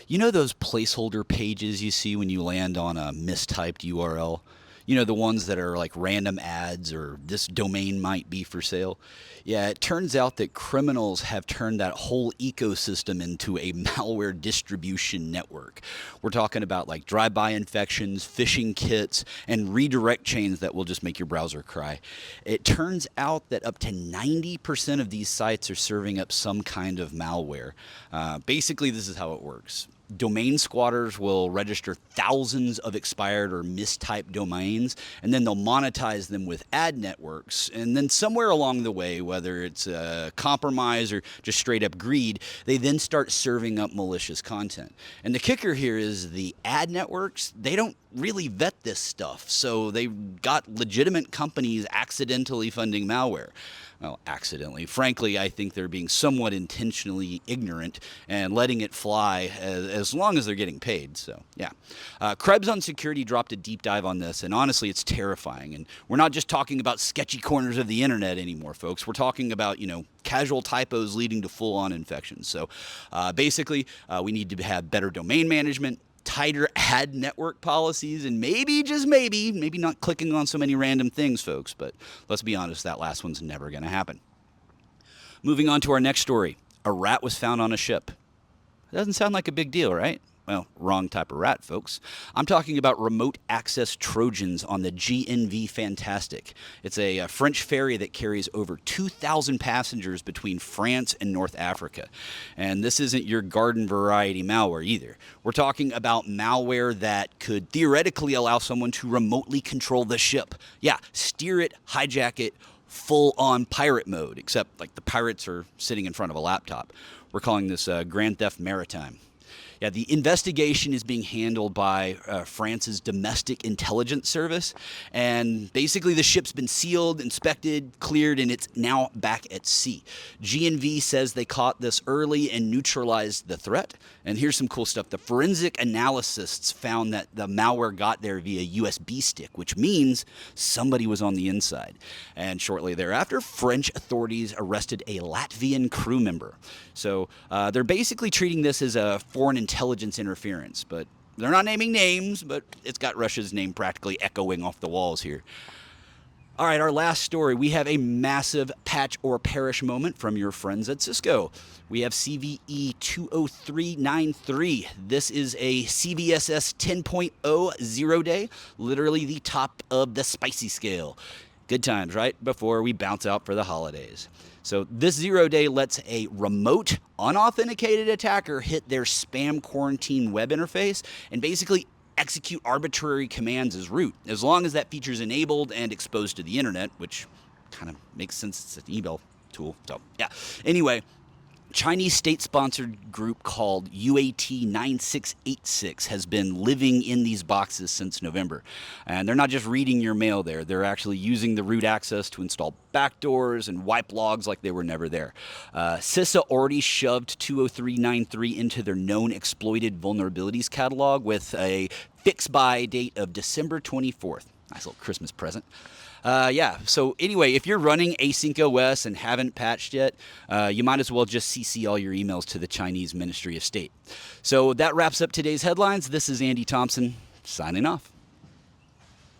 You know those placeholder pages you see when you land on a mistyped URL? You know, the ones that are like random ads or this domain might be for sale. Yeah, it turns out that criminals have turned that whole ecosystem into a malware distribution network. We're talking about like drive-by infections, phishing kits, and redirect chains that will just make your browser cry. It turns out that up to 90% of these sites are serving up some kind of malware. Basically, this is how it works. Domain squatters will register thousands of expired or mistyped domains, and then they'll monetize them with ad networks. And then somewhere along the way, whether it's a compromise or just straight up greed, they then start serving up malicious content. And the kicker here is the ad networks, they don't really vet this stuff. So they got legitimate companies accidentally funding malware. Well, accidentally. Frankly, I think they're being somewhat intentionally ignorant and letting it fly as long as they're getting paid. So, yeah. Krebs on Security dropped a deep dive on this, and honestly, it's terrifying. And we're not just talking about sketchy corners of the internet anymore, folks. We're talking about, casual typos leading to full-on infections. So, basically, we need to have better domain management, tighter ad network policies, and maybe, just maybe not clicking on so many random things, folks. But let's be honest, that last one's never going to happen. Moving on to our next story. A rat was found on a ship. Doesn't sound like a big deal, right? Well, wrong type of rat, folks. I'm talking about remote access Trojans on the GNV Fantastic. It's a French ferry that carries over 2,000 passengers between France and North Africa. And this isn't your garden variety malware either. We're talking about malware that could theoretically allow someone to remotely control the ship. Yeah, steer it, hijack it, full-on pirate mode, except like the pirates are sitting in front of a laptop. We're calling this Grand Theft Maritime. Yeah, the investigation is being handled by France's domestic intelligence service, and basically the ship's been sealed, inspected, cleared, and it's now back at sea. GNV says they caught this early and neutralized the threat. And here's some cool stuff. The forensic analysts found that the malware got there via USB stick, which means somebody was on the inside. And shortly thereafter, French authorities arrested a Latvian crew member. So they're basically treating this as a foreign intelligence interference, but they're not naming names, but it's got Russia's name practically echoing off the walls here. All right, our last story. We have a massive patch or perish moment from your friends at Cisco. We have CVE 20393. This is a CVSS 10.0 0 day, literally the top of the spicy scale. Good times, right? Before we bounce out for the holidays. So this 0 day lets a remote, unauthenticated attacker hit their spam quarantine web interface and basically execute arbitrary commands as root, as long as that feature is enabled and exposed to the internet, which kind of makes sense. It's an email tool. So, yeah. Anyway, Chinese state-sponsored group called UAT 9686 has been living in these boxes since November. And they're not just reading your mail there. They're actually using the root access to install backdoors and wipe logs like they were never there. CISA already shoved 20393 into their known exploited vulnerabilities catalog with a fix-by date of December 24th. Nice little Christmas present. Yeah, so anyway, if you're running AsyncOS and haven't patched yet, you might as well just CC all your emails to the Chinese Ministry of State. So that wraps up today's headlines. This is Andy Thompson, signing off.